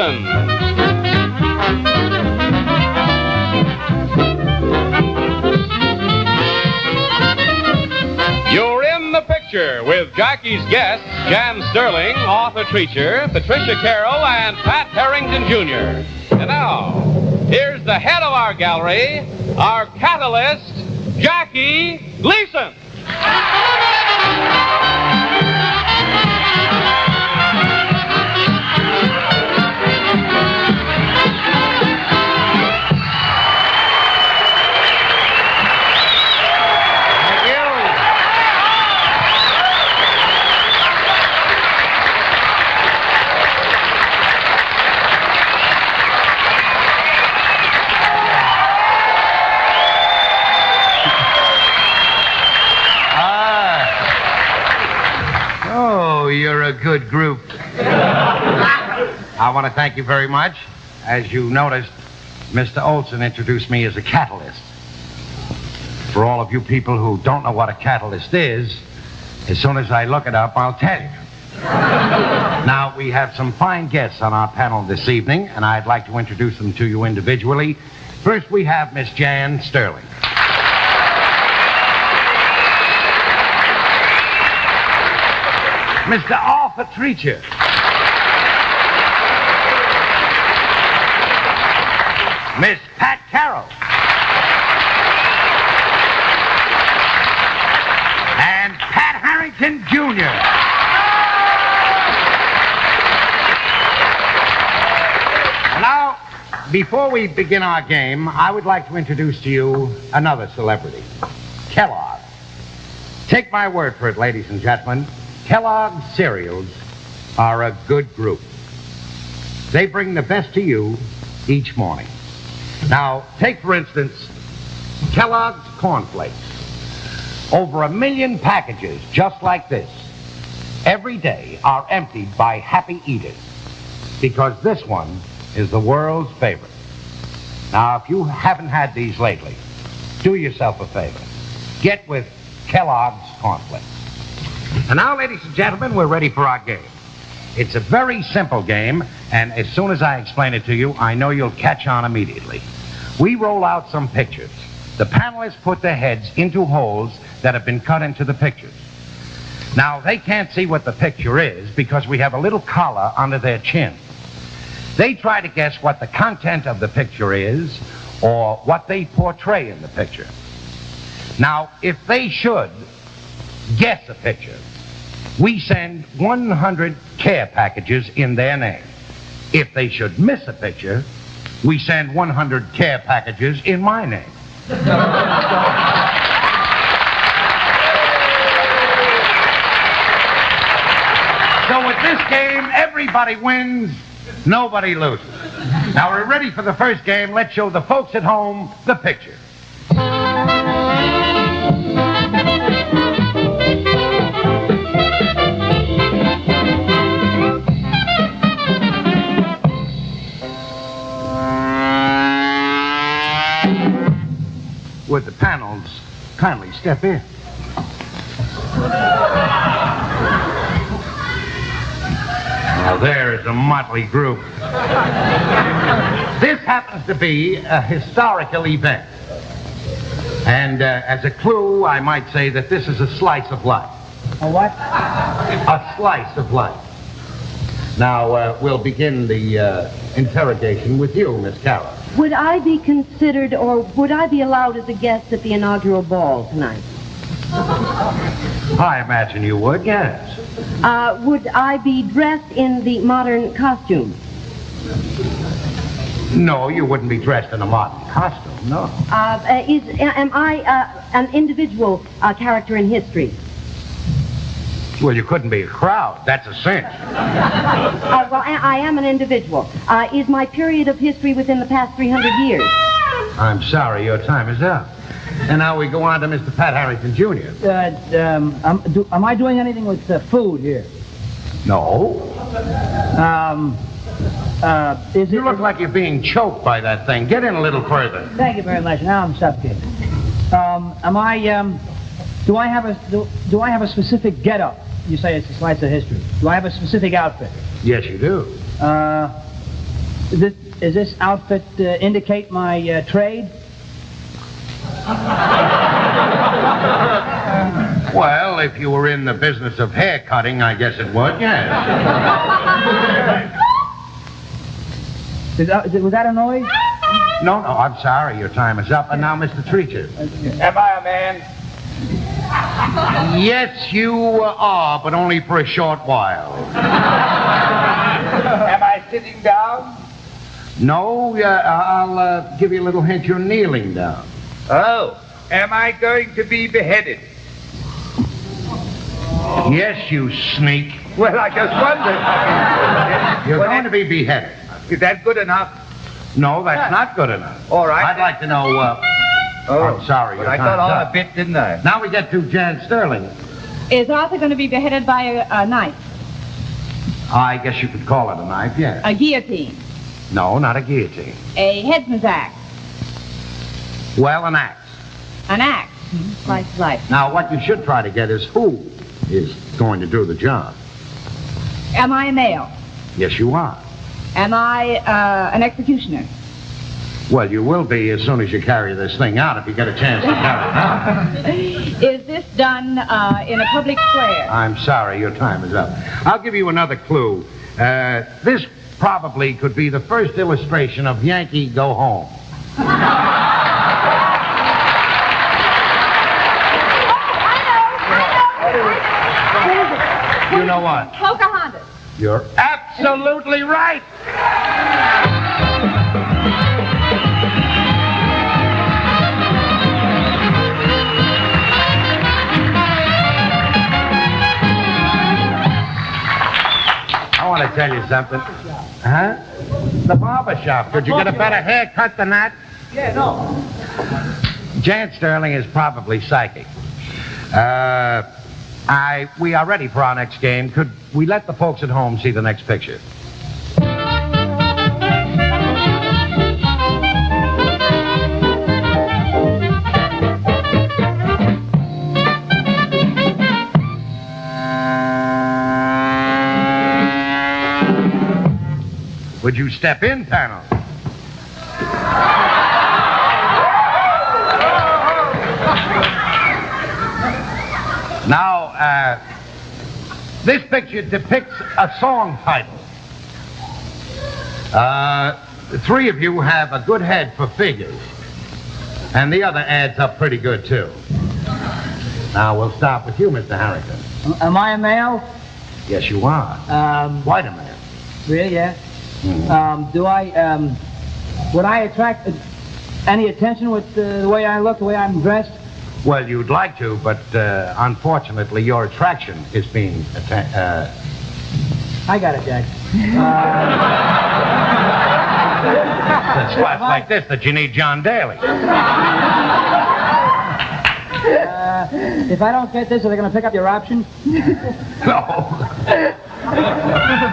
Gleason. You're in the picture with Jackie's guests, Jan Sterling, Arthur Treacher, Patricia Carroll, and Pat Harrington Jr. And now, here's the head of our gallery, our catalyst, Jackie Gleason. You're a good group. I want to thank you very much. As you noticed, Mr. Olson introduced me as a catalyst. For all of you people who don't know what a catalyst is, as soon as I look it up, I'll tell you. Now, we have some fine guests on our panel this evening, and I'd like to introduce them to you individually. First, we have Miss Jan Sterling. Mr. Arthur Treacher. Miss Pat Carroll. And Pat Harrington Jr. And now, before we begin our game, I would like to introduce to you another celebrity, Kellogg. Take my word for it, ladies and gentlemen. Kellogg's cereals are a good group. They bring the best to you each morning. Now, take, for instance, Kellogg's cornflakes. Over 1 million packages just like this every day are emptied by happy eaters because this one is the world's favorite. Now, if you haven't had these lately, do yourself a favor. Get with Kellogg's cornflakes. And now, ladies and gentlemen, we're ready for our game. It's a very simple game, and as soon as I explain it to you, I know you'll catch on immediately. We roll out some pictures. The panelists put their heads into holes that have been cut into the pictures. Now, they can't see what the picture is because we have a little collar under their chin. They try to guess what the content of the picture is or what they portray in the picture. Now, if they should guess a picture, we send 100 care packages in their name. If they should miss a picture, we send 100 care packages in my name. So with this game, everybody wins, nobody loses. Now we're ready for the first game. Let's show the folks at home the picture. Would the panels kindly step in? Now, there is a motley group. This happens to be a historical event. And as a clue, I might say that this is a slice of life. A what? A slice of life. Now, we'll begin the interrogation with you, Miss Carroll. Would I be considered, or would I be allowed as a guest at the inaugural ball tonight? I imagine you would, yes. Would I be dressed in the modern costume? No, you wouldn't be dressed in a modern costume, no. Am I an individual character in history? Well, you couldn't be a crowd. That's a cinch. Well, I am an individual. Is my period of history within the past 300 years? I'm sorry, your time is up. And now we go on to Mr. Pat Harrington Jr. Am I doing anything with food here? No. Is You look like you're being choked by that thing. Get in a little further. Thank you very much. Now I'm suffocated. Do I have a specific get-up? You say it's a slice of history. Do I have a specific outfit? Yes, you do. Is this outfit indicate my trade? Well, if you were in the business of hair cutting, I guess it would, yes. Was that a noise? No, I'm sorry. Your time is up. And now, Mr. Treacher. Am I a man? Yes, you are, but only for a short while. Am I sitting down? No, I'll give you a little hint. You're kneeling down. Oh. Am I going to be beheaded? Yes, you sneak. Well, I just wondered. You're going to be beheaded. Is that good enough? No, that's not good enough. All right. I'd like to know, I'm sorry. But your I got time's on up. a bit, didn't I? Now we get to Jan Sterling. Is Arthur going to be beheaded by a knife? I guess you could call it a knife, yes. A guillotine? No, not a guillotine. A headsman's axe? Well, an axe. An axe? Life. Now, what you should try to get is who is going to do the job. Am I a male? Yes, you are. Am I an executioner? Well, you will be as soon as you carry this thing out, if you get a chance to carry it out. Is this done in a public square? I'm sorry, your time is up. I'll give you another clue. This probably could be the first illustration of Yankee Go Home. You know what? Pocahontas. You're absolutely right. I want to tell you something. Huh? The barber shop. Could you get a better haircut than that? Yeah, no. Jan Sterling is probably psychic. We are ready for our next game. Could we let the folks at home see the next picture? Would you step in, panel? Now, this picture depicts a song title. The three of you have a good head for figures. And the other adds up pretty good, too. Now, we'll start with you, Mr. Harrington. Am I a male? Yes, you are. Quite a man. Really, yeah. Mm-hmm. Would I attract any attention with the way I look, the way I'm dressed? Well, you'd like to, but unfortunately, your attraction is being I got it, Jack. It's spots like this that you need John Daly. If I don't get this, are they going to pick up your option? No.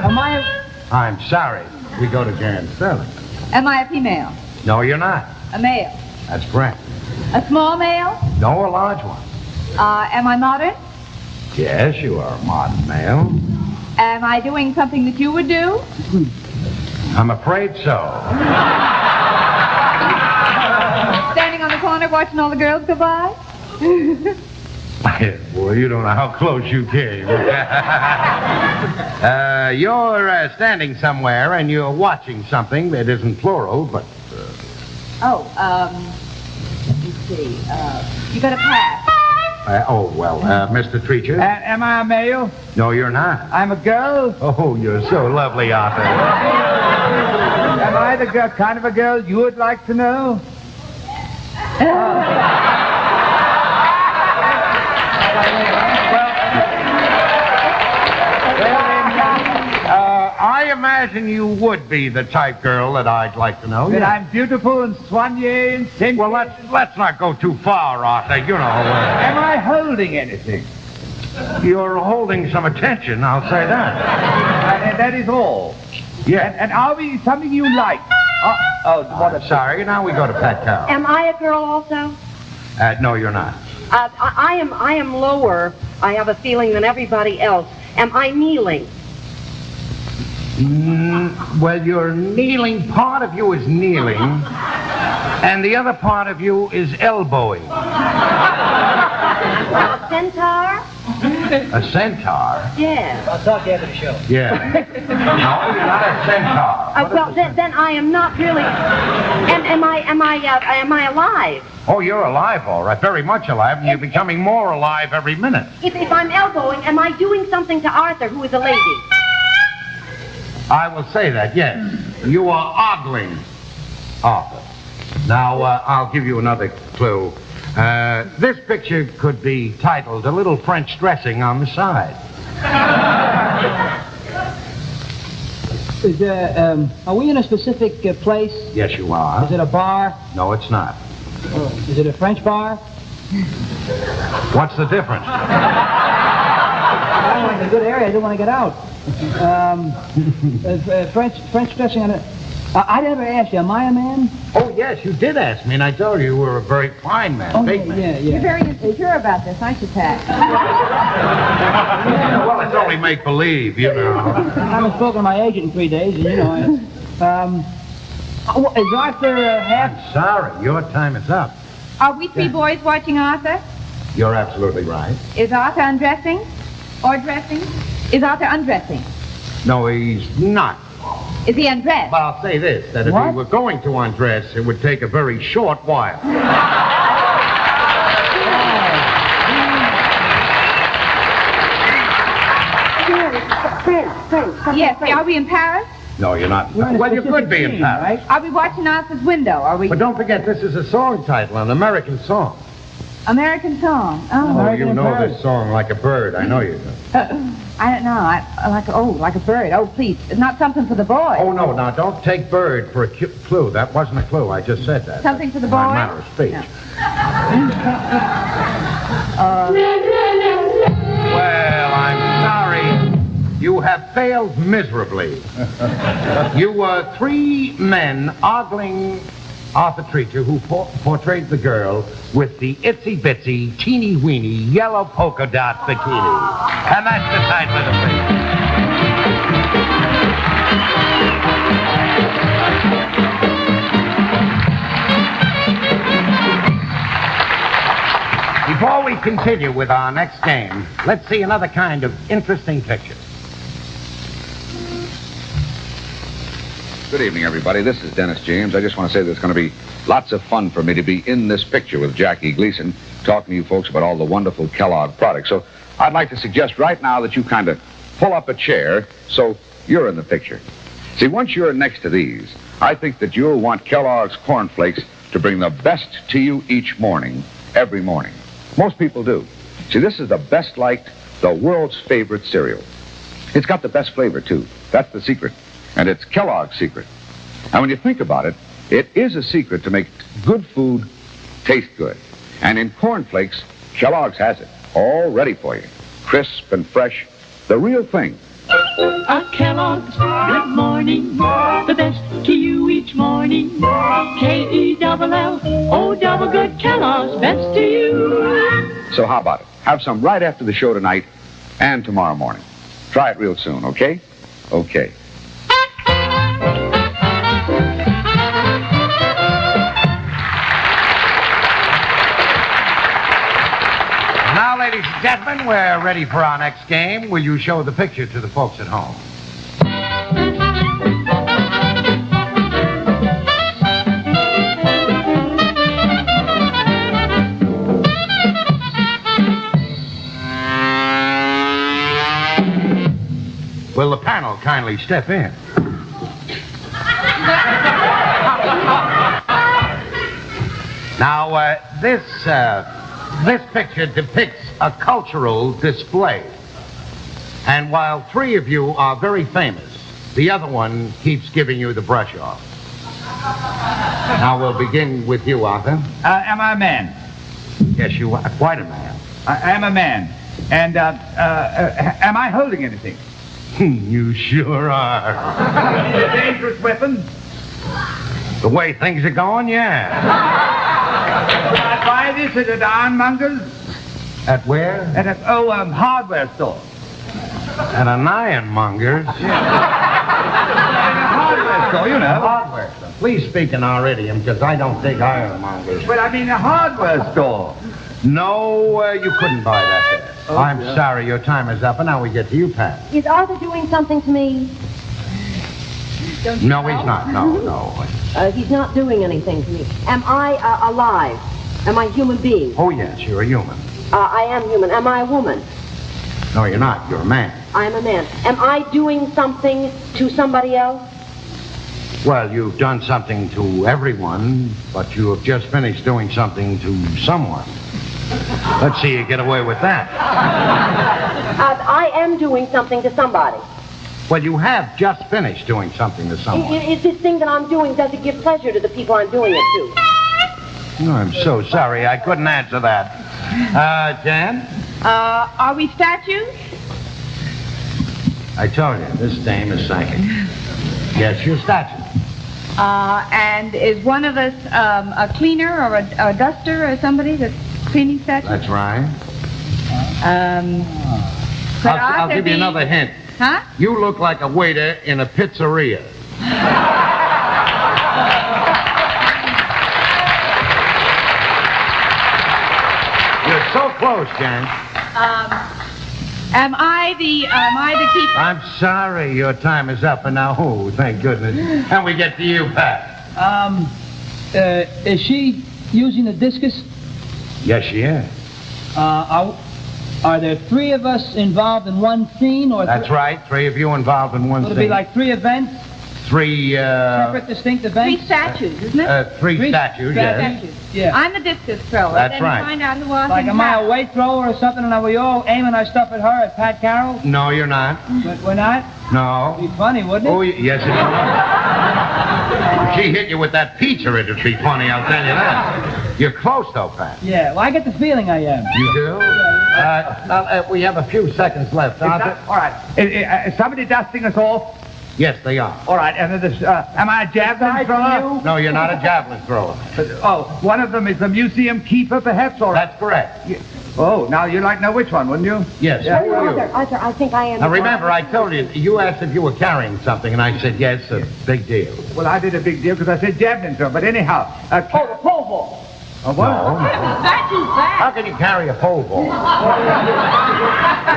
Am I... I'm sorry. We go to Jan Sterling. Am I a female? No, you're not. A male? That's correct. A small male? No, a large one. Am I modern? Yes, you are a modern male. Am I doing something that you would do? I'm afraid so. Standing on the corner watching all the girls go by? Boy, you don't know how close you came. You're standing somewhere and you're watching something that isn't plural, but... Let me see. You got a pass. Mr. Treacher? Am I a male? No, you're not. I'm a girl? Oh, you're so lovely, Arthur. Am I the girl, kind of a girl you would like to know? I imagine you would be the type girl that I'd like to know. That Yeah. I'm beautiful and soigné and sensual. Well, let's not go too far, Arthur. You know. Am I holding anything? You're holding some attention, I'll say that. And that is all. Yeah. And are we something you like? Sorry, now we go to Pat Carroll. Am I a girl also? No, you're not. I am lower, I have a feeling, than everybody else. Am I kneeling? Well, your kneeling, part of you is kneeling, and the other part of you is elbowing. A centaur? A centaur? Yes. I'll talk to you after the show. Yeah. No, you're not a centaur. Well, then I am not really. Am I alive? Oh, you're alive, all right. Very much alive, and you're becoming more alive every minute. If I'm elbowing, am I doing something to Arthur, who is a lady? I will say that, yes. You are ogling Arthur. Now, I'll give you another clue. This picture could be titled A Little French Dressing on the Side. Are we in a specific place? Yes, you are. Is it a bar? No, it's not. Is it a French bar? What's the difference? I'm in a good area. I don't want to get out. French dressing on it. I never asked you, am I a man? Oh, yes, you did ask me, and I told you were a very fine man, big man. Yeah. You're very insecure about this, aren't you, Pat? Yeah, well, it's only make-believe, you know. I haven't spoken to my agent in 3 days, and you know, is Arthur half? I'm sorry, your time is up. Are we three boys watching Arthur? You're absolutely right. Is Arthur undressing? Or dressing? Is Arthur undressing? No, he's not. Is he undressed? But I'll say this, that if What? he were going to undress, it would take a very short while. Friends. Yes. Are we in Paris? No, you're not. We're in a Well, you could be in specific Paris. scene, right? Are we watching Arthur's window? Are we? But don't forget, this is a song title, an American song. American song. Oh, Oh, American you in know Paris. this song like a bird. I know you do. I don't know. I like a bird. Oh, please, not something for the boy. Oh, no, now, don't take bird for a clue. That wasn't a clue. I just said that. Something for the My boy? manner of speech. No. Well, I'm sorry. You have failed miserably. You were three men ogling Arthur Treacher, who portrayed the girl with the itsy-bitsy, teeny-weeny, yellow polka dot bikini. And that's the title of the picture. Before we continue with our next game, let's see another kind of interesting picture. Good evening, everybody. This is Dennis James. I just want to say that it's going to be lots of fun for me to be in this picture with Jackie Gleason, talking to you folks about all the wonderful Kellogg products. So I'd like to suggest right now that you kind of pull up a chair so you're in the picture. See, once you're next to these, I think that you'll want Kellogg's Corn Flakes to bring the best to you each morning, every morning. Most people do. See, this is the best liked, the world's favorite cereal. It's got the best flavor, too. That's the secret. And it's Kellogg's secret. And when you think about it, it is a secret to make good food taste good. And in Corn Flakes, Kellogg's has it, all ready for you. Crisp and fresh, the real thing. A Kellogg's Good Morning, the best to you each morning. Kello, double good Kellogg's, best to you. So how about it? Have some right after the show tonight and tomorrow morning. Try it real soon, okay? Okay. Now, ladies and gentlemen, we're ready for our next game. Will you show the picture to the folks at home? Will the panel kindly step in? Now, this picture depicts a cultural display. And while three of you are very famous, the other one keeps giving you the brush off. Now, we'll begin with you, Arthur. Am I a man? Yes, you are quite a man. I am a man. And am I holding anything? You sure are. A dangerous weapon? The way things are going, yeah. I buy this at an ironmonger's? At where? At a hardware store. At an ironmonger's. hardware store, you know. Hardware store. Please speak in our idiom, because I don't think ironmongers. But I mean a hardware store. No, you couldn't buy that there. Oh, I'm yeah. sorry, your time is up, and now we get to you, Pat. Is Arthur doing something to me? No, he's not. No. He's not doing anything to me. Am I alive? Am I a human being? Oh, yes, you're a human. I am human. Am I a woman? No, you're not. You're a man. I am a man. Am I doing something to somebody else? Well, you've done something to everyone, but you have just finished doing something to someone. Let's see you get away with that. I am doing something to somebody. Well, you have just finished doing something to someone. Is this thing that I'm doing, does it give pleasure to the people I'm doing it to? Oh, I'm so sorry. I couldn't answer that. Jan? Are we statues? I told you, this dame is psychic. Yes, you're statue. And is one of us a cleaner or a duster or somebody that's cleaning statues? That's right. Could I'll Arthur give you be- another hint. Huh? You look like a waiter in a pizzeria. You're so close, Jan. Am I the keeper? I'm sorry, your time is up, and now, oh, thank goodness. And we get to you, Pat. Is she using the discus? Yes, she is. Are there three of us involved in one scene, or That's right. Three of you involved in one Would it scene. be like three events, Three, separate, distinct Three events? statues, isn't it? three statues, yes. Statues. Yeah. I'm the discus thrower. That's then right. You find out who else Like, in am I town. a weight thrower or something, and are we all aiming our stuff at her, at Pat Carroll? No, you're not. But we're not? No. It'd be funny, wouldn't it? Oh, yes, it would. If she hit you with that pizza, it'd be funny, I'll tell you that. You're close, though, Pat. Yeah, well, I get the feeling I am. You do? We have a few seconds left. Arthur? All right. Is somebody dusting us off? Yes, they are. All right. And am I a javelin thrower? No, you're not a javelin thrower. Oh, one of them is the museum keeper, perhaps? Or That's correct. Oh, now you'd like to know which one, wouldn't you? Yes. Yeah. Who are you? Arthur, I think I am. Now, remember, I told you, you asked if you were carrying something, and I said, yes, a big deal. Well, I did a big deal because I said javelin thrower. But anyhow, The pole ball. oh, what? No. Statues back. How can you carry a pole ball?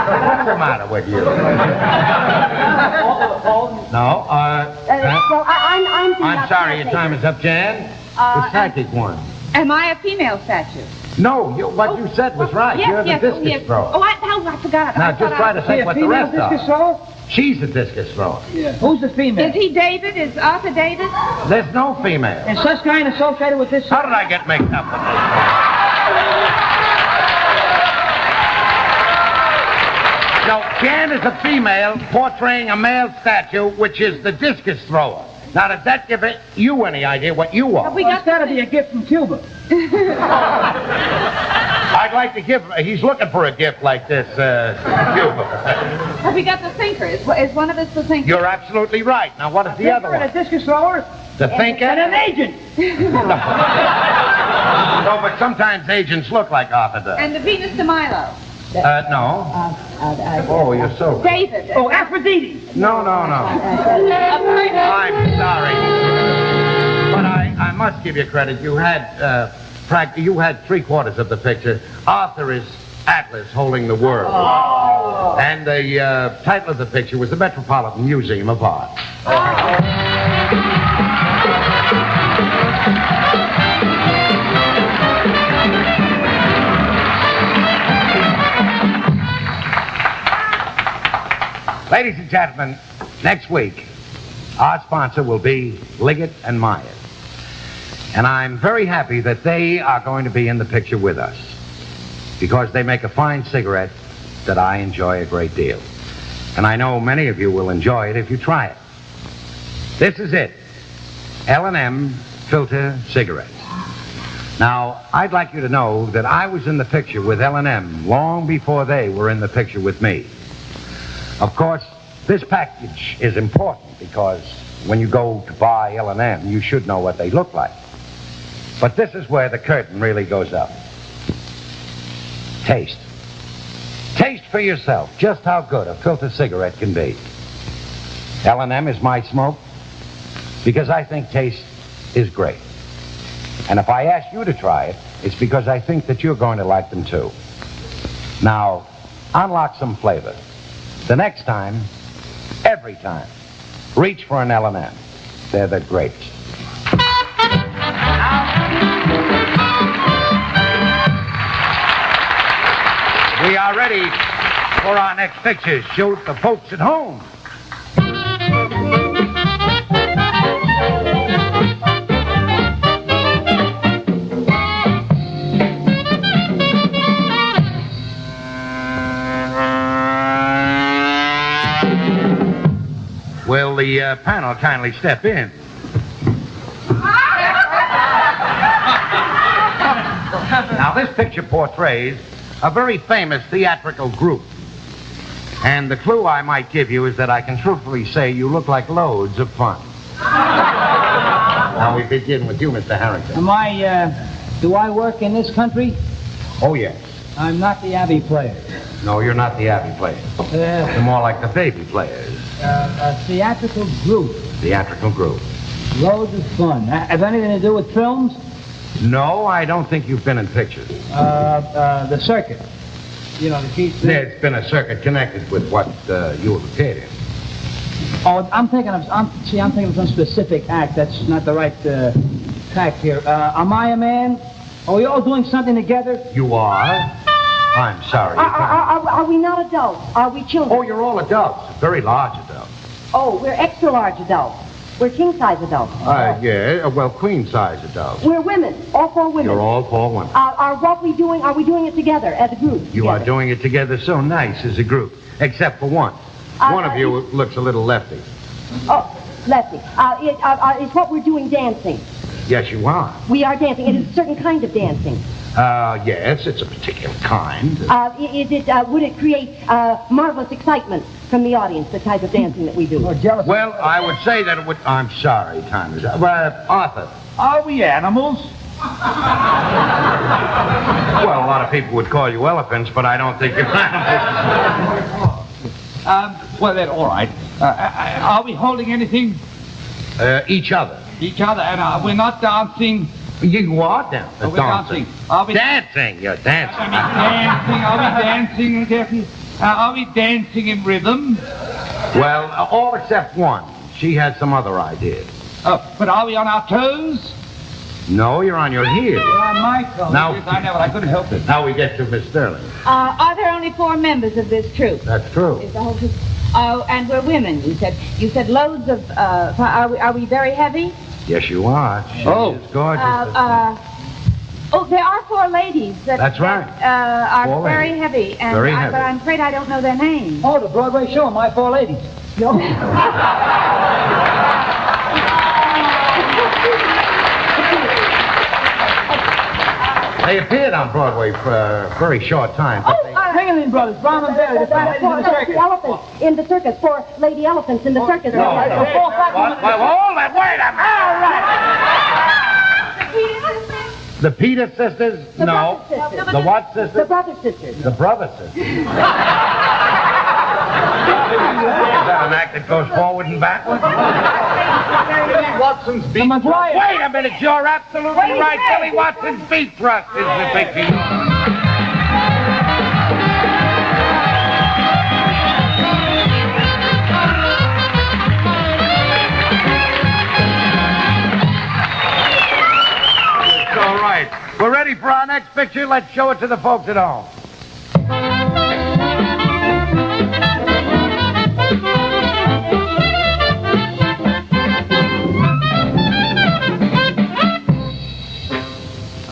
What's the matter with you? No, Well, I'm sorry, your time is up, Jan. The psychic one. Am I a female statue? No, what you said was right. Yes, You're the yes, discus yes. thrower. Oh, I forgot. Now, I just thought try I- to think what the rest discus are. thrower? She's a discus thrower. Yeah. Who's the female? Is he David? Is Arthur David? There's no female. Is Susskind associated with this? How did I get mixed up with this? No, Jan is a female portraying a male statue, which is the discus thrower. Now, does that give you any idea what you are? We Well, got it's got to be a gift from Cuba. I'd like to give. He's looking for a gift like this, Cuba. Have we got the thinker? Is one of us the thinker? You're absolutely right. Now, what is the other And a one? discus thrower? The thinker? And an agent. No, but sometimes agents look like Arthur does. And the Venus de Milo? No. Oh, you're so. David? Oh, Aphrodite. No. I'm sorry. But I must give you credit. You had you had 3/4 of the picture. Arthur is Atlas holding the world. Oh. And the title of the picture was the Metropolitan Museum of Art. Ladies and gentlemen, next week, our sponsor will be Liggett and Myers. And I'm very happy that they are going to be in the picture with us because they make a fine cigarette that I enjoy a great deal. And I know many of you will enjoy it if you try it. This is it, L&M Filter Cigarettes. Now, I'd like you to know that I was in the picture with L&M long before they were in the picture with me. Of course, this package is important because when you go to buy L&M, you should know what they look like. But this is where the curtain really goes up. Taste. Taste for yourself just how good a filter cigarette can be. L&M is my smoke. because I think taste is great. And if I ask you to try it, it's because I think that you're going to like them too. Now, unlock some flavor. The next time, every time, reach for an L&M. They're the greatest. We are ready for our next picture. Show the folks at home. Will the panel kindly step in? Now, this picture portrays a very famous theatrical group. And the clue I might give you is that I can truthfully say you look like loads of fun. Now, we begin with you, Mr. Harrington. Do I work in this country? Oh, yes. I'm not the Abbey players. No, you're not the Abbey players. You're more like the baby players. A theatrical group. Theatrical group. Loads of fun. Have anything to do with films? No, I don't think you've been in pictures. The circuit. You know, the key. There's been a circuit connected with what you have appeared in. Oh, I'm thinking of some specific act. That's not the right tack here. Am I a man? Are we all doing something together? You are? I'm sorry. Are we not adults? Are we children? Oh, you're all adults. Very large adults. Oh, we're extra large adults. We're king-size adults. Yeah, well, queen-size adults. We're women, all 4 women. You're all 4 women. Are we doing it together as a group? You are doing it together so nice as a group, except for one. One of you looks a little lefty. Oh, lefty. Is what we're doing dancing? Yes, you are. We are dancing. It is a certain kind of dancing. Yes, it's a particular kind. Would it create marvelous excitement from the audience, the type of dancing that we do? Oh, jealous. Well, I would say that it would... I'm sorry, time is up. Arthur. Are we animals? Well, a lot of people would call you elephants, but I don't think you're animals. Well, then, all right. Are we holding anything? Each other. Each other, and we're not dancing. You are dancing. Are we dancing? Are we dancing? You're dancing. dancing? Are we dancing, Jeffy? Are we dancing in rhythm? Well, all except one. She has some other ideas. But are we on our toes? No, you're on your heels. You're on my toes. Now- Yes, I know, but I couldn't help it. Now we get to Miss Sterling. Are there only 4 members of this troupe? That's true. Is the whole troupe? Oh, and we're women. You said loads of. Are we very heavy? Yes, you are. She is gorgeous. Oh, there are 4 ladies That's right. Are 4 very ladies. heavy, and Very heavy. but I'm afraid I don't know their names. Oh, the Broadway show, My 4 Ladies. They appeared on Broadway for a very short time. But they... Ringling Brothers, Brown and Bailey, the 4 ladies in the circus. The elephants in the circus. 4 lady elephants in the circus. No, hold it. Wait a minute. All right. The Peter sisters? The No. Brother sisters. The what sisters? The brother sisters. The brother sisters. Is that an act that goes forward and backward? Watson's beat thrust. Wait a minute, you're absolutely right. Billy Watson's beat thrust is the big deal. It's all right. We're ready for our next picture. Let's show it to the folks at home.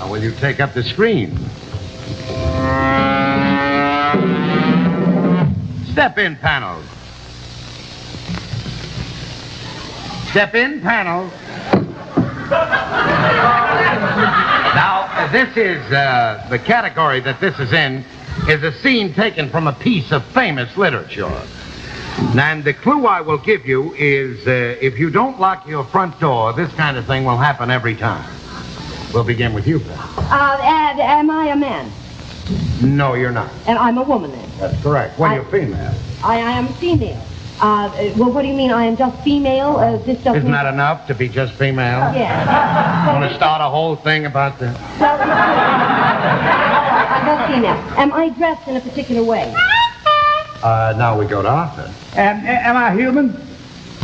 Will you take up the screen? Step in, panels. Step in, panels. Now, this is, the category that this is in is a scene taken from a piece of famous literature. And the clue I will give you is, if you don't lock your front door, this kind of thing will happen every time. We'll begin with you, Pat. Am I a man? No, you're not. And I'm a woman then. That's correct. Well, you're female. I am a female. Well, what do you mean? I am just female? This doesn't... Isn't that enough to be just female? Yeah. Want to start a whole thing about the... Well, I'm just female. Am I dressed in a particular way? Now we go to Arthur. Am I human?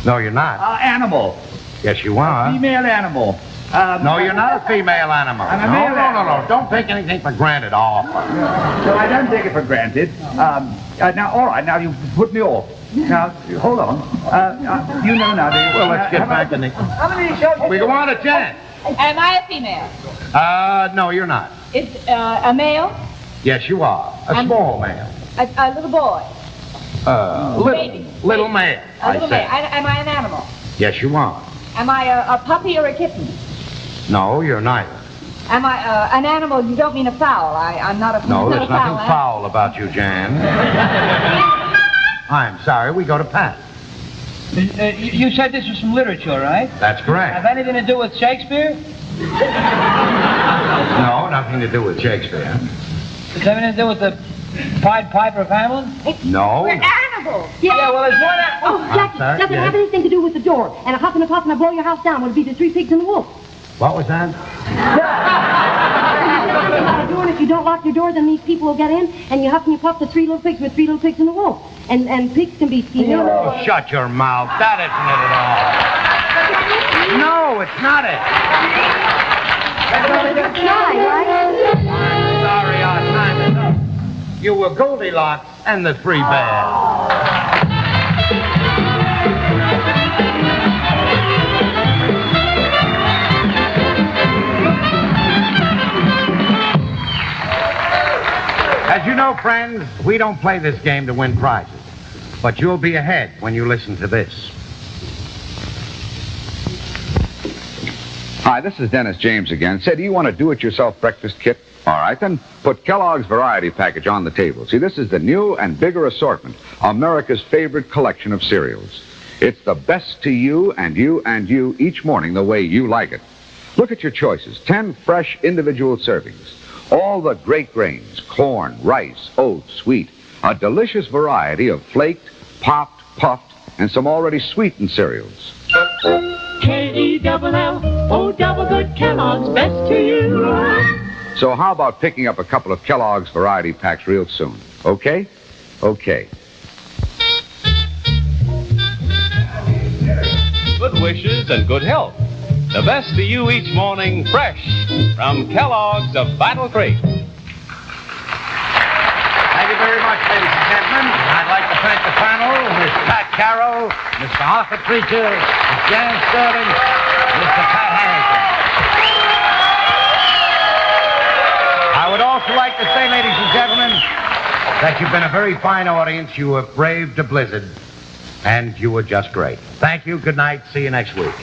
No, you're not. Animal. Yes, you are. Female animal. No, you're not a female animal. I'm a no, male no, animal. no, no. Don't take anything for granted, Arthur. No, I don't take it for granted. Now, all right, now you put me off. Now, hold on. You know now, do you? Well, let's get back to the... How many shows? We go on to Jen. Am I a female? No, you're not. Is a male? Yes, you are. A small male. A little boy? Little male, A little I male. said. Am I an animal? Yes, you are. Am I a puppy or a kitten? No, you're neither. Am I an animal? You don't mean a fowl. I'm not a No, not there's a fowl, nothing foul about you, Jan. I'm sorry, we go to Pat. You said this was from literature, right? That's Have correct. anything to do with Shakespeare? No, nothing to do with Shakespeare. Does it have anything to do with the Pied Piper of Hamelin? No. We're animals. Yeah, well, there's one... Oh, Jackie, sorry, does it yes. have anything to do with the door? And a huff and a puff and I blow your house down. Would it be the three pigs and the wolf? What was that? About a door, and if you don't lock your door, then these people will get in, and you huff and you puff the three little pigs with three little pigs and a wolf. And pigs can be female. Oh, shut your mouth. That isn't it at all. No, it's not it. Try, right? I'm sorry, our time is up. You were Goldilocks and the Three Bears. As you know, friends, we don't play this game to win prizes. But you'll be ahead when you listen to this. Hi, this is Dennis James again. Say, do you want a do-it-yourself breakfast kit? All right, then put Kellogg's Variety Package on the table. See, this is the new and bigger assortment, America's favorite collection of cereals. It's the best to you and you and you each morning the way you like it. Look at your choices, 10 fresh individual servings. All the great grains, corn, rice, oats, wheat, a delicious variety of flaked, popped, puffed, and some already sweetened cereals. K-E-double-L-O, double good Kellogg's, best to you. So how about picking up a couple of Kellogg's Variety Packs real soon? Okay? Okay. Good wishes and good health. The best to you each morning, fresh from Kellogg's of Battle Creek. Thank you very much, ladies and gentlemen. I'd like to thank the panel, Miss Pat Carroll, Mr. Arthur Treacher, Miss Jan Sterling, Mr. Pat Harrington. I would also like to say, ladies and gentlemen, that you've been a very fine audience. You have braved a blizzard, and you were just great. Thank you. Good night. See you next week.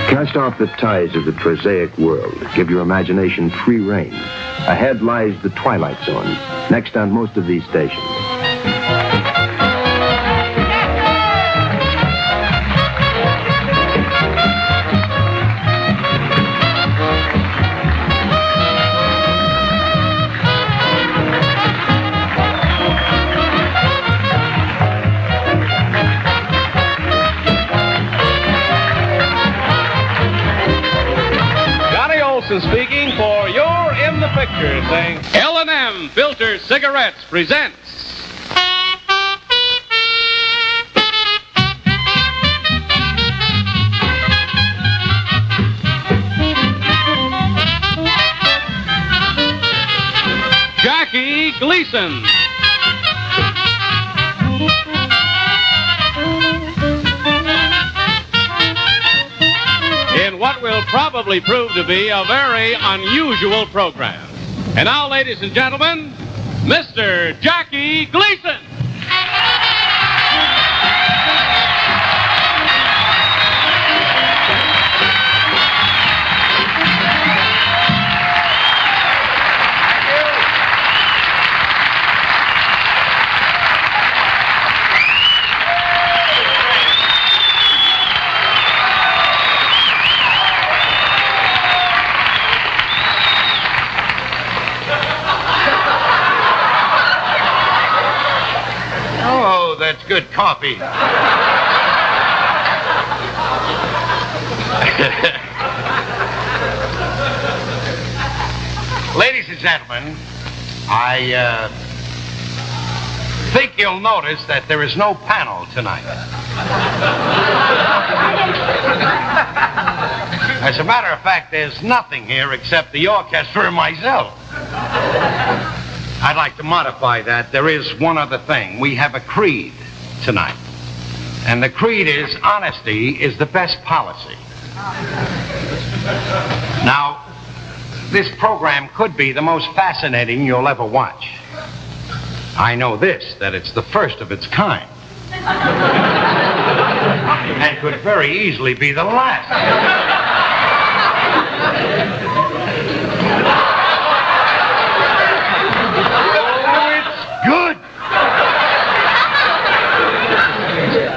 Cast off the ties of the prosaic world. Give your imagination free rein. Ahead lies the Twilight Zone, next on most of these stations. Speaking for You're in the Picture, saying L&M Filter Cigarettes presents Jackie Gleason. In what will probably prove to be a very unusual program. And now, ladies and gentlemen, Mr. Jackie Gleason. that's good coffee. Ladies and gentlemen, I think you'll notice that there is no panel tonight. As a matter of fact, there's nothing here except the orchestra and myself. I'd like to modify that. There is one other thing. We have a creed tonight. And the creed is honesty is the best policy. Now, this program could be the most fascinating you'll ever watch. I know this, that it's the first of its kind. And could very easily be the last. Oh, it's good.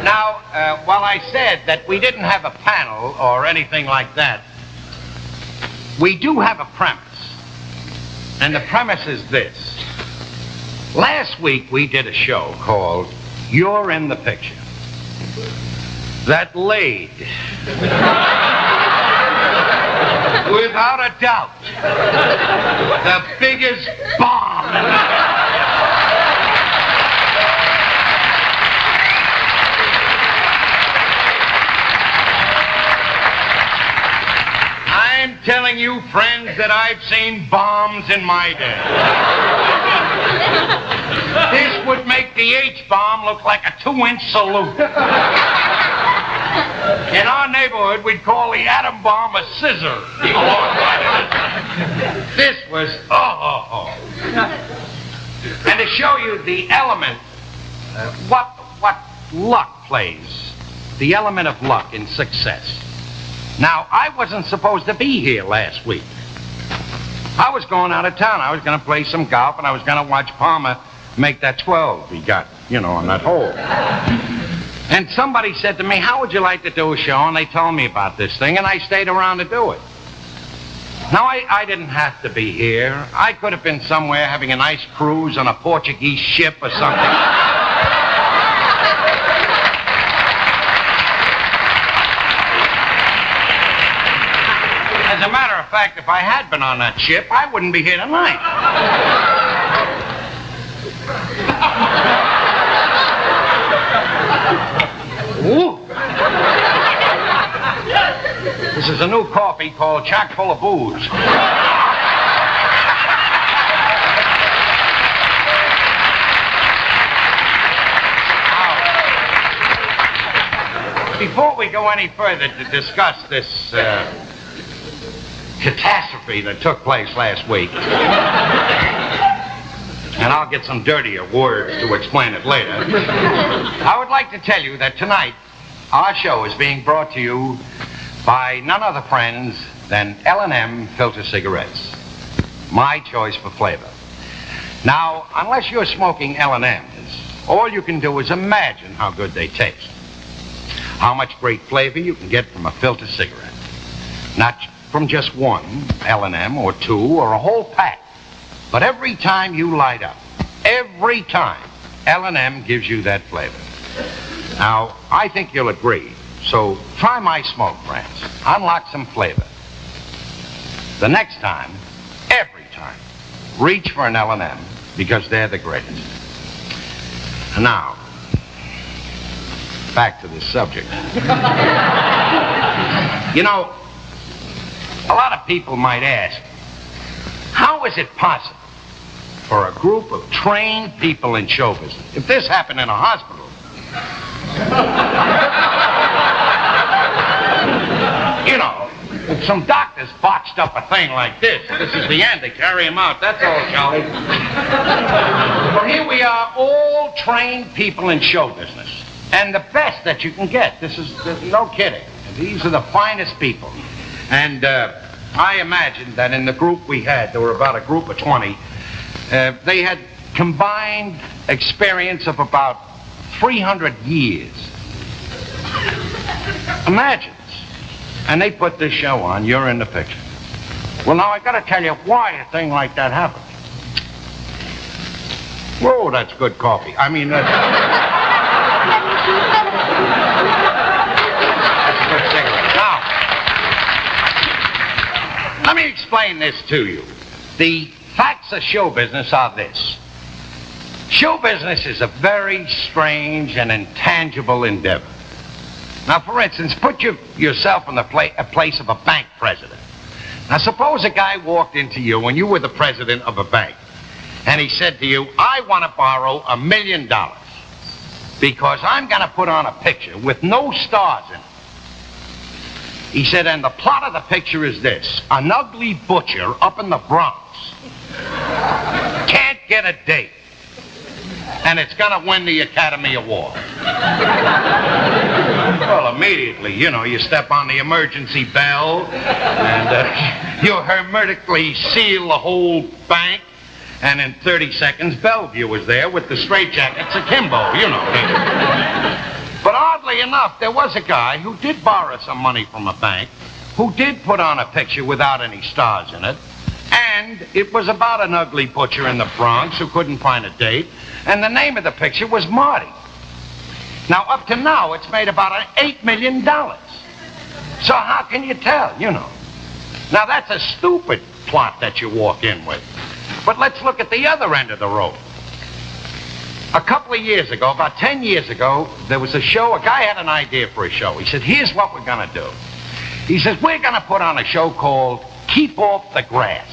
Now, while I said that we didn't have a panel or anything like that, we do have a premise. And the premise is this. Last week we did a show called You're in the Picture. That laid, without a doubt, the biggest bomb. I'm telling you, friends, that I've seen bombs in my day. This would make the H-bomb look like a 2-inch salute. In our neighborhood, we'd call the atom bomb a scissor. This was, And to show you the element, what luck plays, the element of luck in success. Now, I wasn't supposed to be here last week. I was going out of town. I was going to play some golf, and I was going to watch Palmer make that 12 he got, on that hole. And somebody said to me, how would you like to do a show? And they told me about this thing, and I stayed around to do it. Now, I didn't have to be here. I could have been somewhere having a nice cruise on a Portuguese ship or something. As a matter of fact, if I had been on that ship, I wouldn't be here tonight. Ooh. This is a new coffee called Chock full of booze. Now, before we go any further to discuss this catastrophe that took place last week, and I'll get some dirtier words to explain it later, I would like to tell you that tonight our show is being brought to you by none other friends than L&M Filter Cigarettes. My choice for flavor. Now, unless you're smoking L&Ms, all you can do is imagine how good they taste. How much great flavor you can get from a filter cigarette. Not from just one L&M or two or a whole pack. But every time you light up, every time, L&M gives you that flavor. Now, I think you'll agree. So try my smoke, friends. Unlock some flavor. The next time, every time, reach for an L&M because they're the greatest. Now, back to the subject. A lot of people might ask, how is it possible for a group of trained people in show business, if this happened in a hospital, if some doctors botched up a thing like this is the end, they carry him out, that's all, Charlie. Well, here we are, all trained people in show business, and the best that you can get. This is, no kidding, these are the finest people. And I imagine that in the group we had, there were about a group of 20, they had combined experience of about 300 years. Imagine. And they put this show on, You're in the Picture. Well, now I got to tell you why a thing like that happened. Whoa, that's good coffee. I mean, That's a good cigarette. Now, let me explain this to you. The facts of show business are this. Show business is a very strange and intangible endeavor. Now, for instance, put yourself in the place of a bank president. Now, suppose a guy walked into you and you were the president of a bank, and he said to you, I want to borrow $1 million because I'm going to put on a picture with no stars in it. He said, and the plot of the picture is this: an ugly butcher up in the Bronx can't get a date, and it's going to win the Academy Award. Well, immediately, you step on the emergency bell, and you hermetically seal the whole bank, and in 30 seconds, Bellevue was there with the straitjackets akimbo, But oddly enough, there was a guy who did borrow some money from a bank, who did put on a picture without any stars in it, and it was about an ugly butcher in the Bronx who couldn't find a date, and the name of the picture was Marty. Now, up to now, it's made about $8 million. So how can you tell, Now, that's a stupid plot that you walk in with. But let's look at the other end of the road. A couple of years ago, about 10 years ago, there was a show. A guy had an idea for a show. He said, here's what we're going to do. He says, we're going to put on a show called Keep Off the Grass.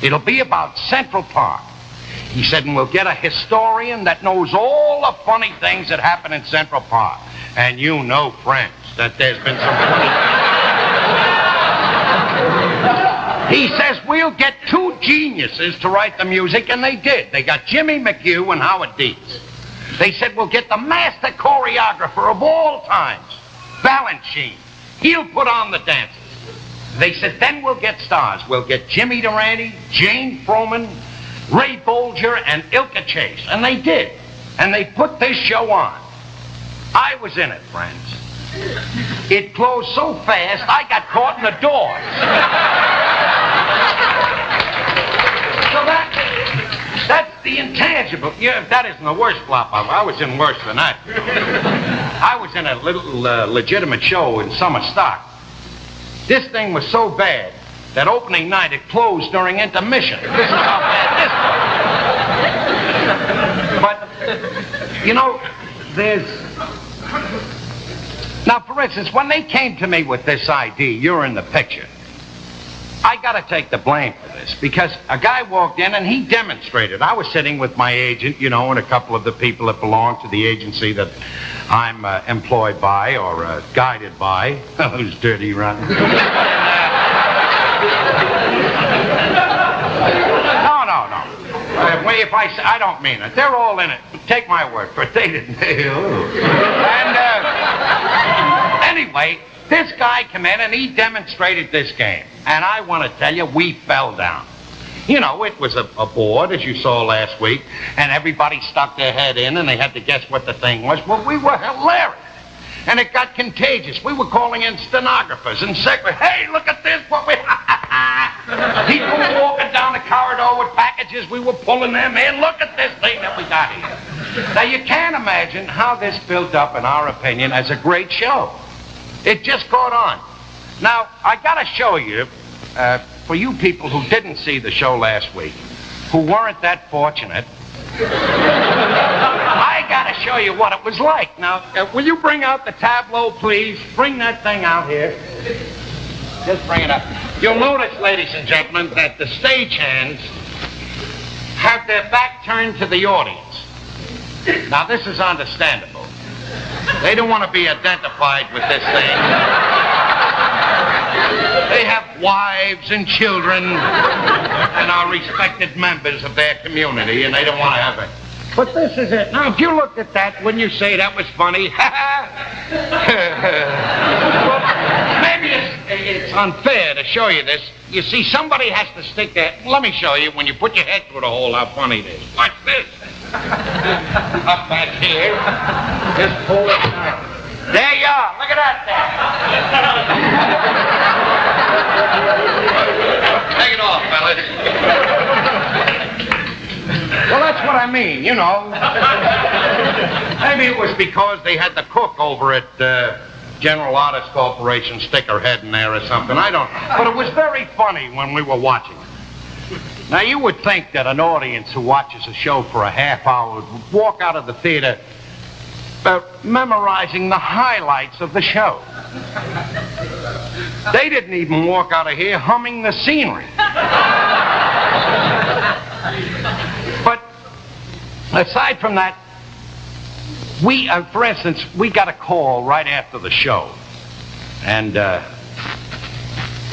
It'll be about Central Park. He said, and we'll get a historian that knows all the funny things that happen in Central Park. And you know, friends, that there's been some funny... He says, we'll get two geniuses to write the music, and they did. They got Jimmy McHugh and Howard Dietz. They said, we'll get the master choreographer of all times, Balanchine. He'll put on the dances. They said, then we'll get stars. We'll get Jimmy Durante, Jane Froman, Ray Bolger, and Ilka Chase. And they did. And they put this show on. I was in it, friends. It closed so fast, I got caught in the doors. So that's the intangible. Yeah, that isn't the worst flop. I was in worse than that. I was in a little legitimate show in summer stock. This thing was so bad that opening night it closed during intermission. This is how bad this was. But, there's... Now, for instance, when they came to me with this idea, you're in the picture, I got to take the blame for this, because a guy walked in and he demonstrated. I was sitting with my agent, and a couple of the people that belong to the agency that I'm employed by or guided by. Who's dirty, Ron? No. If I say, I don't mean it. They're all in it. Take my word for it. They didn't. And anyway, this guy came in and he demonstrated this game. And I want to tell you, we fell down. It was a board, as you saw last week, and everybody stuck their head in and they had to guess what the thing was. Well, we were hilarious. And it got contagious. We were calling in stenographers and secretaries. Hey, look at this, what we... People were walking down the corridor with packages. We were pulling them in. Look at this thing that we got here. Now, you can't imagine how this built up, in our opinion, as a great show. It just caught on. Now, I got to show you, for you people who didn't see the show last week, who weren't that fortunate, I got to show you what it was like. Now, will you bring out the tableau, please? Bring that thing out here. Just bring it up. You'll notice, ladies and gentlemen, that the stagehands have their back turned to the audience. Now, this is understandable. They don't want to be identified with this thing. They have wives and children and are respected members of their community, and they don't want to have it. But this is it. Now, if you looked at that, wouldn't you say that was funny? Well, maybe it's unfair to show you this. You see, somebody has to stick their... Let me show you, when you put your head through the hole, how funny it is. Watch this. Up back here. Just pull it down. There you are. Look at that there. Take it off, fellas. Well, that's what I mean, Maybe it was because they had the cook over at General Artists Corporation stick her head in there or something. I don't know. But it was very funny when we were watching it. Now, you would think that an audience who watches a show for a half hour would walk out of the theater memorizing the highlights of the show. They didn't even walk out of here humming the scenery. But aside from that, for instance, we got a call right after the show, and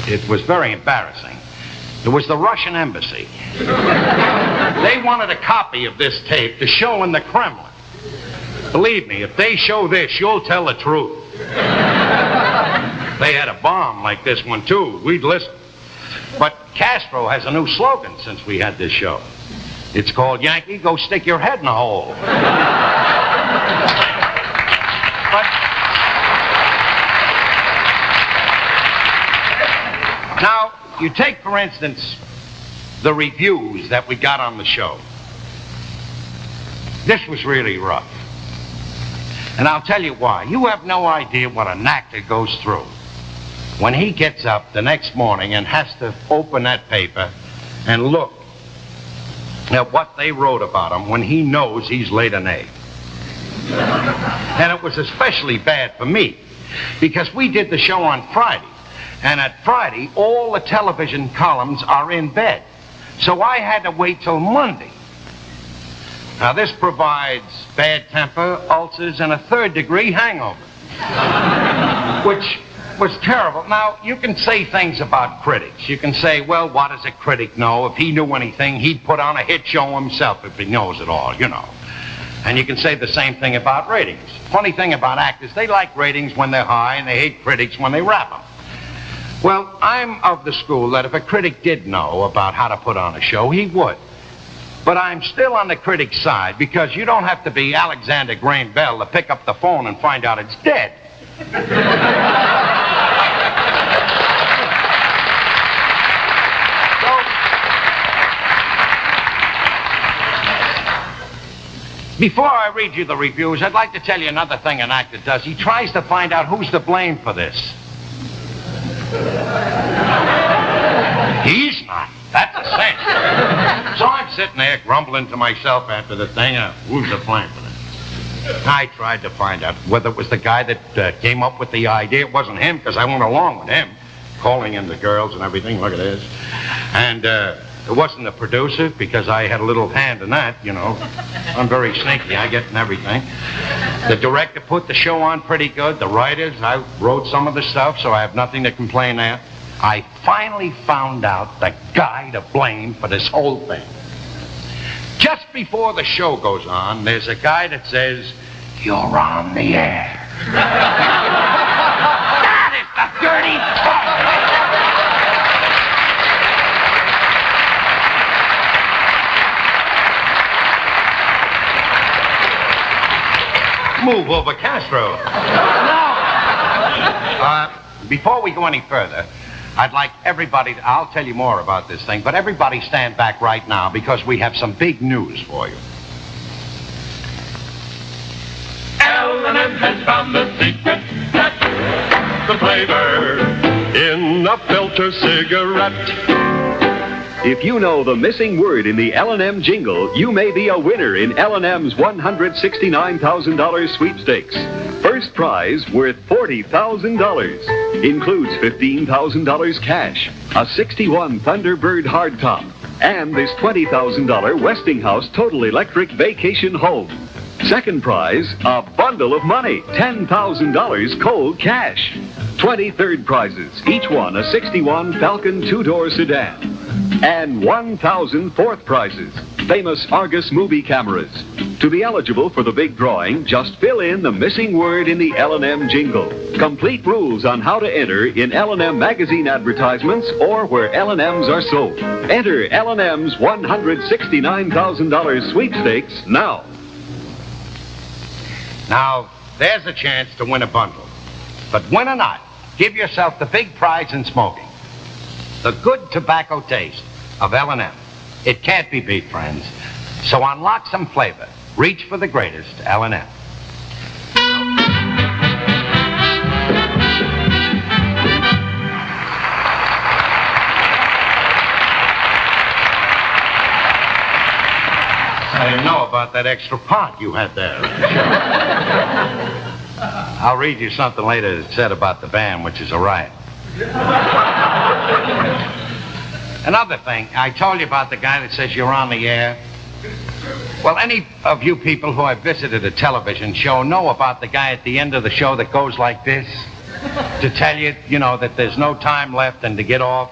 it was very embarrassing. It was the Russian embassy. They wanted a copy of this tape to show in the Kremlin. Believe me, if they show this, you'll tell the truth. They had a bomb like this one, too. We'd listen. But Castro has a new slogan since we had this show. It's called, Yankee, go stick your head in a hole. But now, you take, for instance, the reviews that we got on the show. This was really rough. And I'll tell you why. You have no idea what an actor goes through when he gets up the next morning and has to open that paper and look at what they wrote about him when he knows he's laid an egg. And it was especially bad for me because we did the show on Friday. And at Friday, all the television columns are in bed. So I had to wait till Monday. Now, this provides bad temper, ulcers, and a third-degree hangover, which was terrible. Now, you can say things about critics. You can say, well, what does a critic know? If he knew anything, he'd put on a hit show himself if he knows it all, you know. And you can say the same thing about ratings. Funny thing about actors, they like ratings when they're high, and they hate critics when they rap them. Well, I'm of the school that if a critic did know about how to put on a show, he would. But I'm still on the critic's side because you don't have to be Alexander Graham Bell to pick up the phone and find out it's dead. So, before I read you the reviews, I'd like to tell you another thing an actor does. He tries to find out who's to blame for this. He's not. That's a cinch. So I'm sitting there grumbling to myself after the thing, who's to blame for this? I tried to find out whether it was the guy that came up with the idea. It wasn't him, because I went along with him, calling in the girls and everything. Look at this. And it wasn't the producer, because I had a little hand in that, you know. I'm very sneaky. I get in everything. The director put the show on pretty good. The writers, I wrote some of the stuff, so I have nothing to complain at. I finally found out the guy to blame for this whole thing. Just before the show goes on, there's a guy that says, "You're on the air." That is the dirty part. Move over, Castro. Now, before we go any further, I'd like everybody to, I'll tell you more about this thing, but everybody stand back right now because we have some big news for you. L&M has found the secret, that's the flavor in a filter cigarette. If you know the missing word in the L&M jingle, you may be a winner in L&M's $169,000 sweepstakes. First prize worth $40,000. Includes $15,000 cash, a '61 Thunderbird hardtop, and this $20,000 Westinghouse Total Electric Vacation Home. Second prize, a bundle of money, $10,000 cold cash. 20 third prizes, each one a '61 Falcon two-door sedan. And 1,000 fourth prizes, famous Argus movie cameras. To be eligible for the big drawing, just fill in the missing word in the L&M jingle. Complete rules on how to enter in L&M magazine advertisements or where L&Ms are sold. Enter L&M's $169,000 sweepstakes now. Now, there's a chance to win a bundle. But win or not, give yourself the big prize in smoking. The good tobacco taste of L&M. It can't be beat, friends. So unlock some flavor Reach for the greatest, L&M. I didn't know about that extra part you had there. I'll read you something later that said about the band, which is a riot. Another thing, I told you about the guy that says you're on the air. Well, any of you people who have visited a television show know about the guy at the end of the show that goes like this to tell you, that there's no time left and to get off.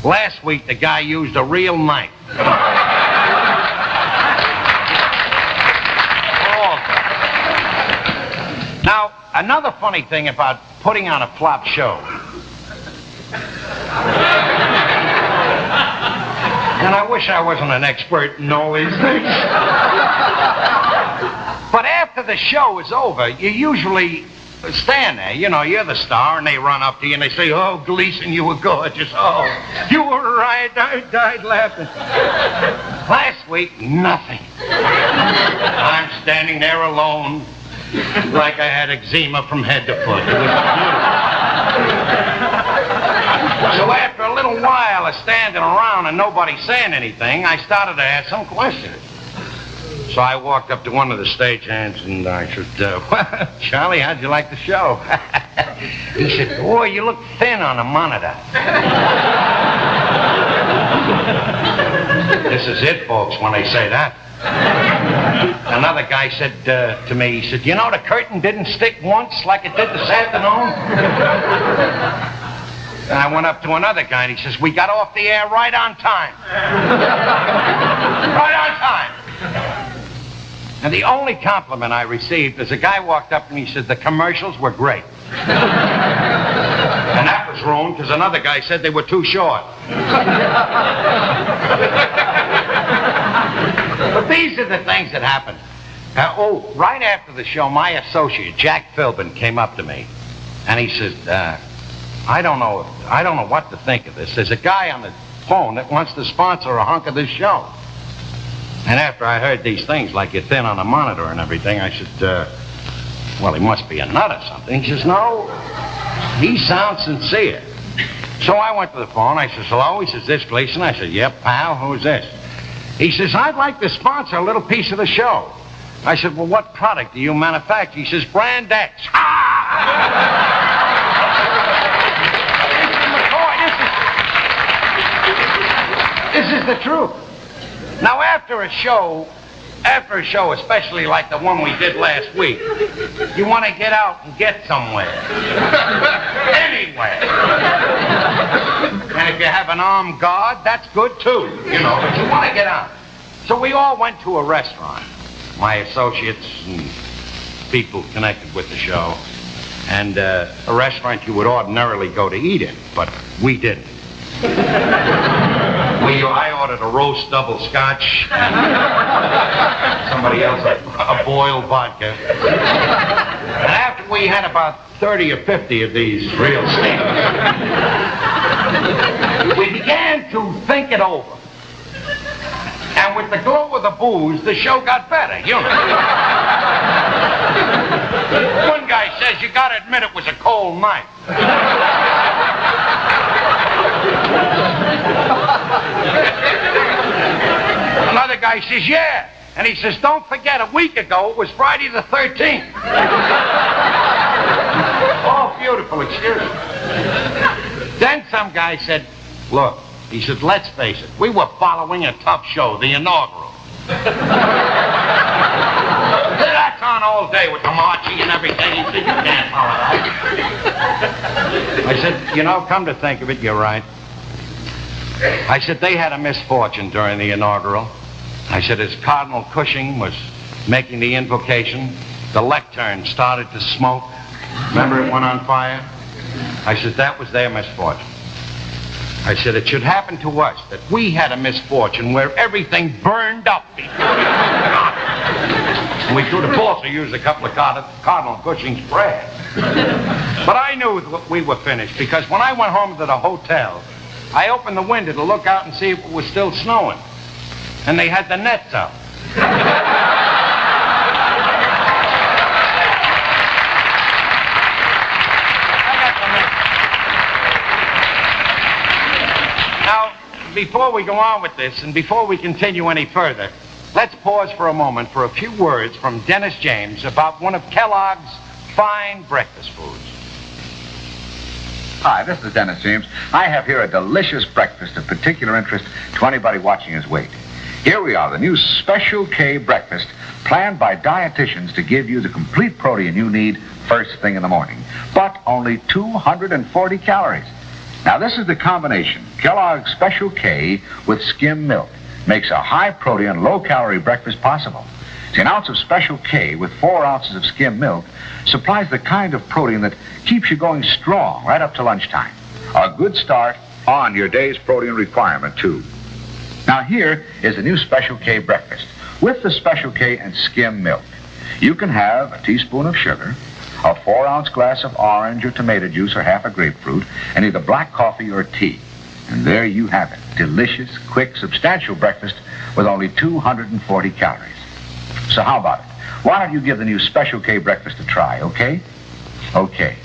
Last week, the guy used a real knife. Now, another funny thing about putting on a flop show. And I wish I wasn't an expert in all these things. But after the show is over, you usually stand there. You're the star, and they run up to you and they say, "Oh, Gleason, you were gorgeous. Oh, you were right. I died laughing." Last week, nothing. I'm standing there alone, like I had eczema from head to foot. It was beautiful. So after a little while of standing around and nobody saying anything, I started to ask some questions. So I walked up to one of the stagehands and I said, "Well, Charlie, how'd you like the show?" He said, "Boy, you look thin on the monitor." This is it, folks, when they say that. Another guy said to me, he said, "The curtain didn't stick once like it did this afternoon?" And I went up to another guy and he says, "We got off the air right on time." Right on time. And the only compliment I received is a guy walked up and he said, "The commercials were great." And that was ruined because another guy said they were too short. But these are the things that happened. Right after the show, my associate, Jack Philbin, came up to me. And he said, I don't know what to think of this. There's a guy on the phone that wants to sponsor a hunk of this show. And after I heard these things, like you're thin on a monitor and everything, I said, well, he must be a nut or something. He says, "No, he sounds sincere." So I went to the phone. I says, "Hello?" He says, "This Gleason?" I said, "Yep, pal, who's this?" He says, "I'd like to sponsor a little piece of the show." I said, "Well, what product do you manufacture?" He says, "Brand X." This is the truth. Now, after a show, especially like the one we did last week, you want to get out and get somewhere. Anywhere. And if you have an armed guard, that's good too, but you want to get out. So we all went to a restaurant, my associates and people connected with the show, and a restaurant you would ordinarily go to eat in, but we didn't. I ordered a roast double scotch, somebody else a boiled vodka. And after we had about 30 or 50 of these real steamers, we began to think it over. And with the glow of the booze, the show got better, One guy says, "You gotta admit it was a cold night." Another guy says, "Yeah." And he says, "Don't forget, a week ago it was Friday the 13th. Oh, beautiful excuse. Then some guy said, "Look," he said, "let's face it, we were following a tough show, the inaugural." That's on all day with the marching and everything. He said, "You can't follow that." I said, "Come to think of it, you're right." I said, "They had a misfortune during the inaugural." I said, as Cardinal Cushing was making the invocation, the lectern started to smoke. Remember it went on fire? I said, that was their misfortune. I said, it should happen to us that we had a misfortune where everything burned up before we got it. And we could have also used a couple of Cardinal Cushing's prayers. But I knew we were finished because when I went home to the hotel, I opened the window to look out and see if it was still snowing. And they had the nets up. before we go on with this, and before we continue any further, let's pause for a moment for a few words from Dennis James about one of Kellogg's fine breakfast foods. Hi, this is Dennis James. I have here a delicious breakfast of particular interest to anybody watching his weight. Here we are, the new Special K breakfast planned by dietitians to give you the complete protein you need first thing in the morning, but only 240 calories. Now, this is the combination. Kellogg's Special K with skim milk makes a high-protein, low-calorie breakfast possible. See, an ounce of Special K with 4 ounces of skim milk supplies the kind of protein that keeps you going strong right up to lunchtime. A good start on your day's protein requirement, too. Now, here is the new Special K breakfast with the Special K and skim milk. You can have a teaspoon of sugar, a 4-ounce glass of orange or tomato juice or half a grapefruit, and either black coffee or tea. And there you have it. Delicious, quick, substantial breakfast with only 240 calories. So how about it? Why don't you give the new Special K breakfast a try, okay? Okay.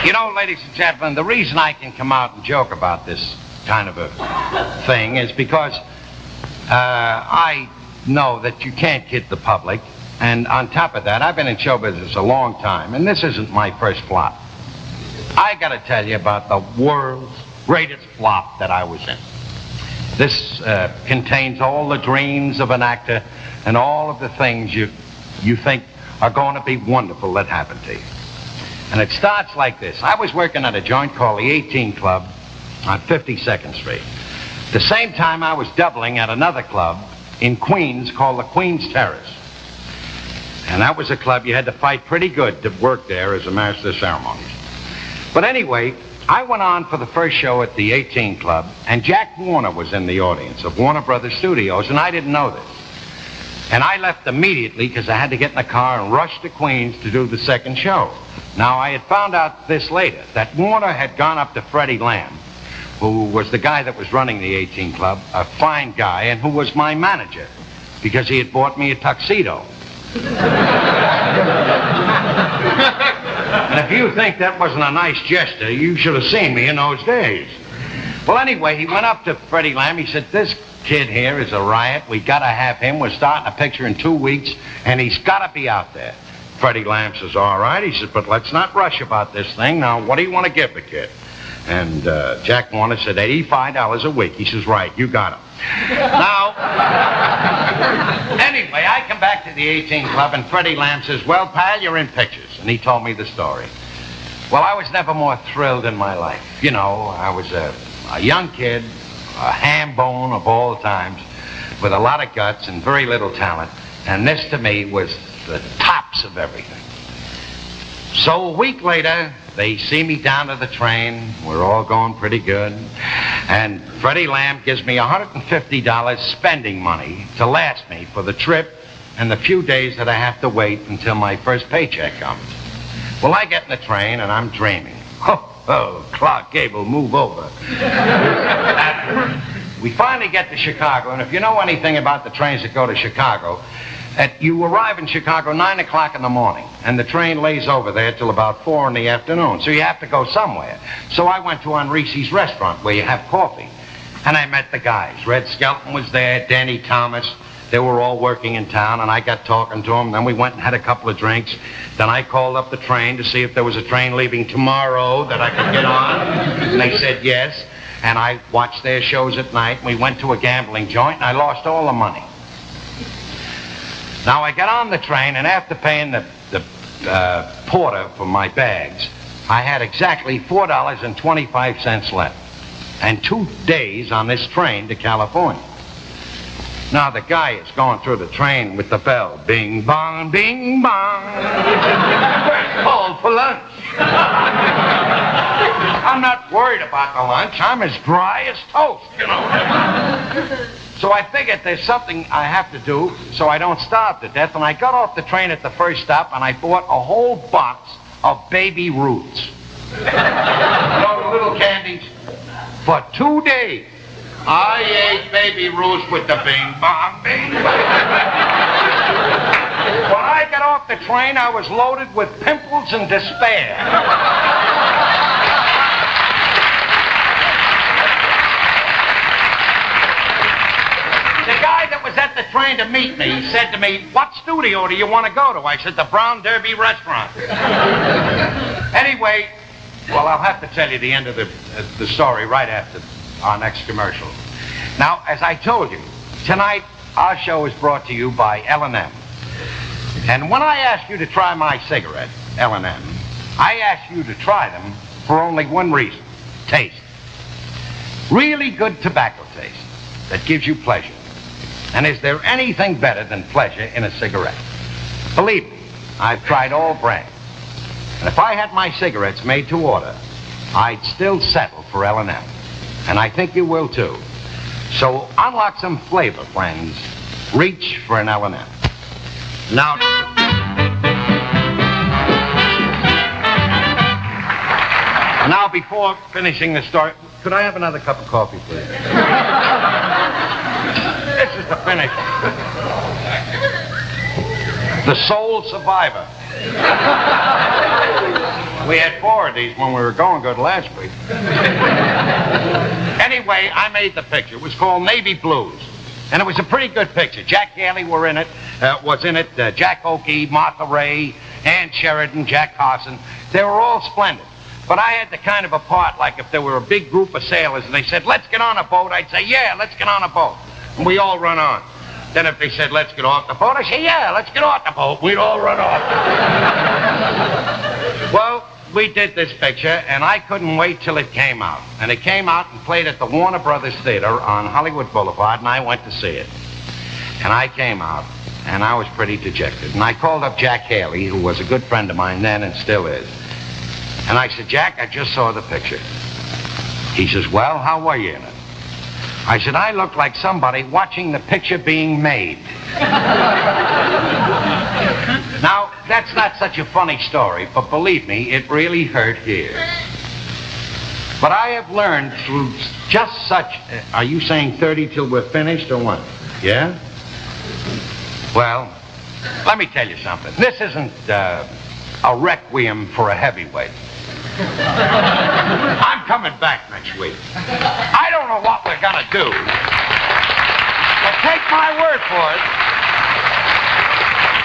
You know, ladies and gentlemen, the reason I can come out and joke about this kind of a thing is because I know that you can't kid the public. And on top of that, I've been in show business a long time, and this isn't my first flop. I got to tell you about the world's greatest flop that I was in. This contains all the dreams of an actor and all of the things you think are going to be wonderful that happen to you. And it starts like this. I was working at a joint called the 18 Club on 52nd Street. The same time I was doubling at another club in Queens called the Queens Terrace. And that was a club you had to fight pretty good to work there as a master of ceremonies. But anyway, I went on for the first show at the 18 Club, and Jack Warner was in the audience of Warner Brothers Studios, and I didn't know this. And I left immediately because I had to get in the car and rush to Queens to do the second show. Now, I had found out this later, that Warner had gone up to Freddie Lamb, who was the guy that was running the 18 Club, a fine guy, and who was my manager, because he had bought me a tuxedo. And if you think that wasn't a nice gesture, you should have seen me in those days. Well, anyway, he went up to Freddie Lamb. He said, this kid here is a riot. We got to have him. We're starting a picture in 2 weeks, and he's got to be out there. Freddie Lamb says, all right. He says, but let's not rush about this thing. Now, what do you want to give the kid? And Jack Warner said, $85 a week. He says, right, you got him. Now, anyway, I come back to the 18 Club, and Freddie Lamb says, well, pal, you're in pictures. And he told me the story. Well, I was never more thrilled in my life. You know, I was a young kid, a ham bone of all times, with a lot of guts and very little talent. And this, to me, was the tops of everything. So a week later, they see me down to the train. We're all going pretty good. And Freddie Lamb gives me $150 spending money to last me for the trip and the few days that I have to wait until my first paycheck comes. Well, I get in the train, and I'm dreaming. Oh, Clark Gable, move over. We finally get to Chicago, and if you know anything about the trains that go to Chicago, you arrive in Chicago 9 o'clock in the morning, and the train lays over there till about 4 in the afternoon, so you have to go somewhere. So I went to Enrique's restaurant where you have coffee, and I met the guys. Red Skelton was there, Danny Thomas. They were all working in town, and I got talking to them. Then we went and had a couple of drinks. Then I called up the train to see if there was a train leaving tomorrow that I could get on, and they said yes. And I watched their shows at night. We went to a gambling joint, and I lost all the money. Now, I got on the train, and after paying the porter for my bags, I had exactly $4.25 left, and 2 days on this train to California. Now, the guy is going through the train with the bell. Bing, bong, bing, bong. First call for lunch. I'm not worried about the lunch. I'm as dry as toast, you know. So I figured there's something I have to do so I don't starve to death. And I got off the train at the first stop, and I bought a whole box of Baby Roots. You know, the little candies? For 2 days. I ate Baby Ruths with the bing bong bing bong. When I got off the train, I was loaded with pimples and despair. The guy that was at the train to meet me said to me, "What studio do you want to go to?" I said, "The Brown Derby Restaurant." Anyway, well, I'll have to tell you the end of the story right after our next commercial. Now, as I told you, tonight our show is brought to you by L&M. And when I asked you to try my cigarette, L&M, I asked you to try them for only one reason: taste. Really good tobacco taste that gives you pleasure. And is there anything better than pleasure in a cigarette? Believe me, I've tried all brands. And if I had my cigarettes made to order, I'd still settle for L&M. And I think you will too. So unlock some flavor, friends. Reach for an L&M. Now before finishing the story, could I have another cup of coffee, please? This is the finish. The Sole Survivor. We had 4 of these when we were going good last week. Anyway, I made the picture. It was called Navy Blues. And it was a pretty good picture. Jack Haley was in it. Jack Oakey, Martha Ray, Ann Sheridan, Jack Carson. They were all splendid. But I had the kind of a part like if there were a big group of sailors and they said, "Let's get on a boat," I'd say, "Yeah, let's get on a boat." And we all run on. Then if they said, "Let's get off the boat," I'd say, "Yeah, let's get off the boat." We'd all run off. Well, we did this picture, and I couldn't wait till it came out. And it came out and played at the Warner Brothers Theater on Hollywood Boulevard, and I went to see it. And I came out, and I was pretty dejected. And I called up Jack Haley, who was a good friend of mine then and still is. And I said, "Jack, I just saw the picture." He says, "Well, how were you in it?" I said, "I looked like somebody watching the picture being made." Now, that's not such a funny story, but believe me, it really hurt here. But I have learned through just such... are you saying 30 till we're finished or what? Yeah? Well, let me tell you something. This isn't a requiem for a heavyweight. I'm coming back next week. I don't know what we're going to do. But take my word for it.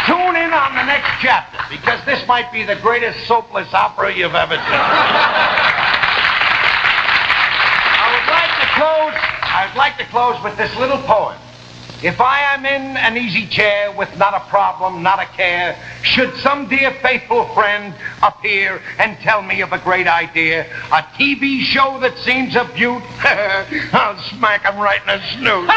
Tune in on the next chapter, because this might be the greatest soapless opera you've ever seen. I'd like to close with this little poem. If I am in an easy chair with not a problem, not a care, should some dear faithful friend appear and tell me of a great idea, a TV show that seems a beaut, I'll smack him right in the snoot.